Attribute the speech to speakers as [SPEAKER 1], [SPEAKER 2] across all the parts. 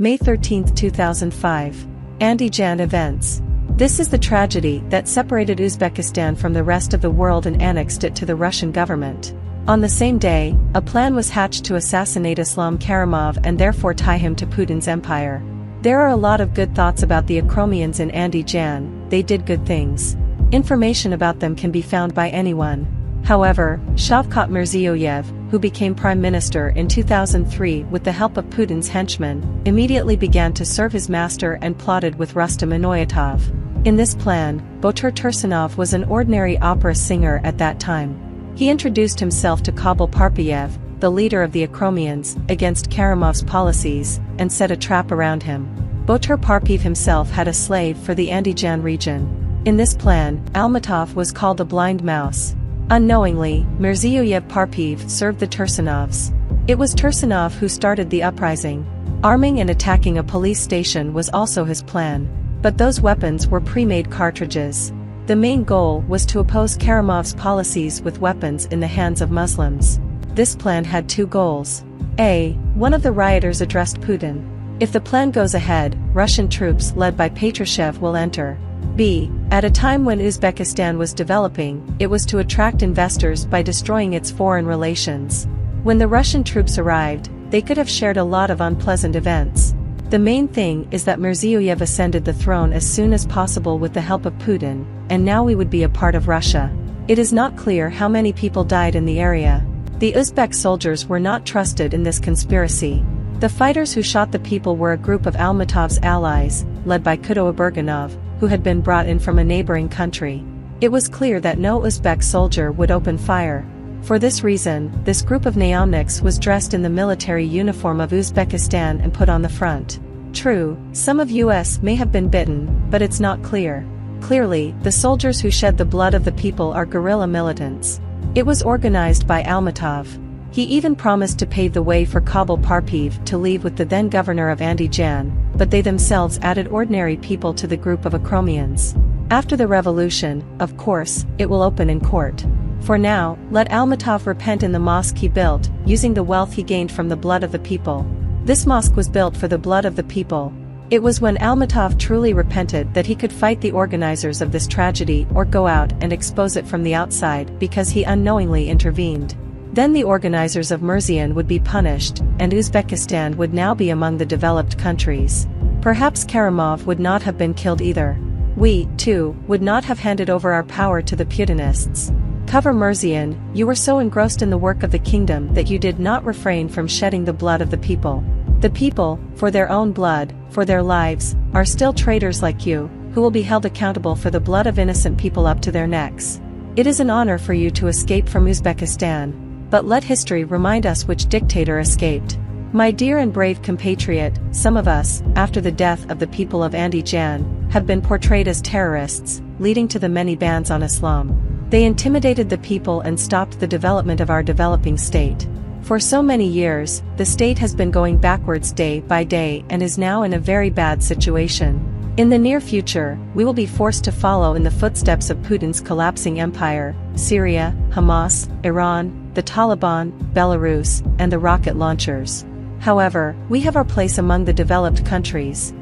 [SPEAKER 1] May 13, 2005. Andi events. This is the tragedy that separated Uzbekistan from the rest of the world and annexed it to the Russian government. On the same day, a plan was hatched to assassinate Islam Karimov and therefore tie him to Putin's empire. There are a lot of good thoughts about the Akromians in Andi. They did good things. Information about them can be found by anyone. However, Shavkat Mirziyoyev, who became prime minister in 2003 with the help of Putin's henchmen, immediately began to serve his master and plotted with Rustam Inoyatov. In this plan, Botur Tursunov was an ordinary opera singer at that time. He introduced himself to Kabul Parpiyev, the leader of the Akromians, against Karimov's policies, and set a trap around him. Botur Parpiyev himself had a slave for the Andijan region. In this plan, Almatov was called a blind mouse. Unknowingly, Mirziyoyev Parpiyev served the Tursunovs. It was Tursunov who started the uprising. Arming and attacking a police station was also his plan. But those weapons were pre-made cartridges. The main goal was to oppose Karimov's policies with weapons in the hands of Muslims. This plan had two goals. A. One of the rioters addressed Putin. If the plan goes ahead, Russian troops led by Patrushev will enter. B. At a time when Uzbekistan was developing, it was to attract investors by destroying its foreign relations. When the Russian troops arrived, they could have shared a lot of unpleasant events. The main thing is that Mirziyoyev ascended the throne as soon as possible with the help of Putin, and now we would be a part of Russia. It is not clear how many people died in the area. The Uzbek soldiers were not trusted in this conspiracy. The fighters who shot the people were a group of Almatov's allies, led by Kutoaberganov, who had been brought in from a neighboring country. It was clear that no Uzbek soldier would open fire. For this reason, this group of Naomniks was dressed in the military uniform of Uzbekistan and put on the front. True, some of US may have been bitten, but it's not clear. Clearly, the soldiers who shed the blood of the people are guerrilla militants. It was organized by Almatov. He even promised to pave the way for Kabul Parpiyev to leave with the then governor of Andijan, but they themselves added ordinary people to the group of Akromians. After the revolution, of course, it will open in court. For now, let Almatov repent in the mosque he built, using the wealth he gained from the blood of the people. This mosque was built for the blood of the people. It was when Almatov truly repented that he could fight the organizers of this tragedy or go out and expose it from the outside because he unknowingly intervened. Then the organizers of Murzian would be punished, and Uzbekistan would now be among the developed countries. Perhaps Karimov would not have been killed either. We, too, would not have handed over our power to the Putinists. Cover Murzian, you were so engrossed in the work of the kingdom that you did not refrain from shedding the blood of the people. The people, for their own blood, for their lives, are still traitors like you, who will be held accountable for the blood of innocent people up to their necks. It is an honor for you to escape from Uzbekistan. But let history remind us which dictator escaped. My dear and brave compatriot, some of us, after the death of the people of Andijan, have been portrayed as terrorists, leading to the many bans on Islam. They intimidated the people and stopped the development of our developing state. For so many years, the state has been going backwards day by day and is now in a very bad situation. In the near future, we will be forced to follow in the footsteps of Putin's collapsing empire, Syria, Hamas, Iran, the Taliban, Belarus, and the rocket launchers. However, we have our place among the developed countries.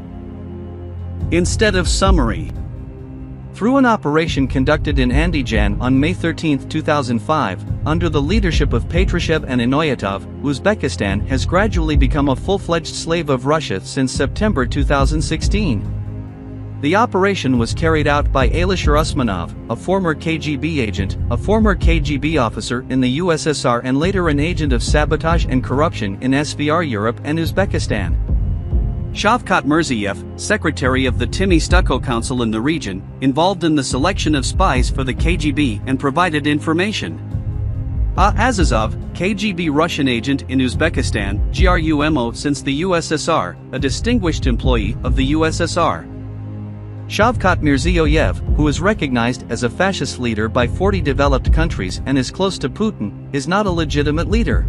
[SPEAKER 2] Instead of summary. Through an operation conducted in Andijan on May 13, 2005, under the leadership of Patrushev and Inoyatov, Uzbekistan has gradually become a full-fledged slave of Russia since September 2016. The operation was carried out by Alisher Usmanov, a former KGB agent, a former KGB officer in the USSR and later an agent of sabotage and corruption in SVR Europe and Uzbekistan. Shavkat Mirziyoyev, secretary of the Timi Stucco Council in the region, involved in the selection of spies for the KGB and provided information. Azizov, KGB Russian agent in Uzbekistan, GRUMO since the USSR, a distinguished employee of the USSR. Shavkat Mirziyoyev, who is recognized as a fascist leader by 40 developed countries and is close to Putin, is not a legitimate leader.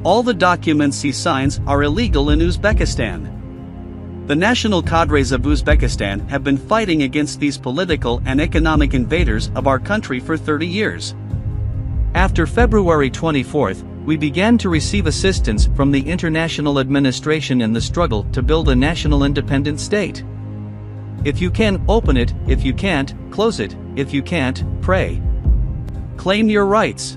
[SPEAKER 2] All the documents he signs are illegal in Uzbekistan. The national cadres of Uzbekistan have been fighting against these political and economic invaders of our country for 30 years. After February 24, we began to receive assistance from the international administration in the struggle to build a national independent state. If you can, open it; if you can't, close it; if you can't, pray. Claim your rights.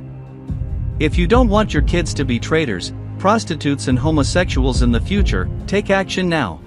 [SPEAKER 2] If you don't want your kids to be traitors, prostitutes and homosexuals in the future, take action now.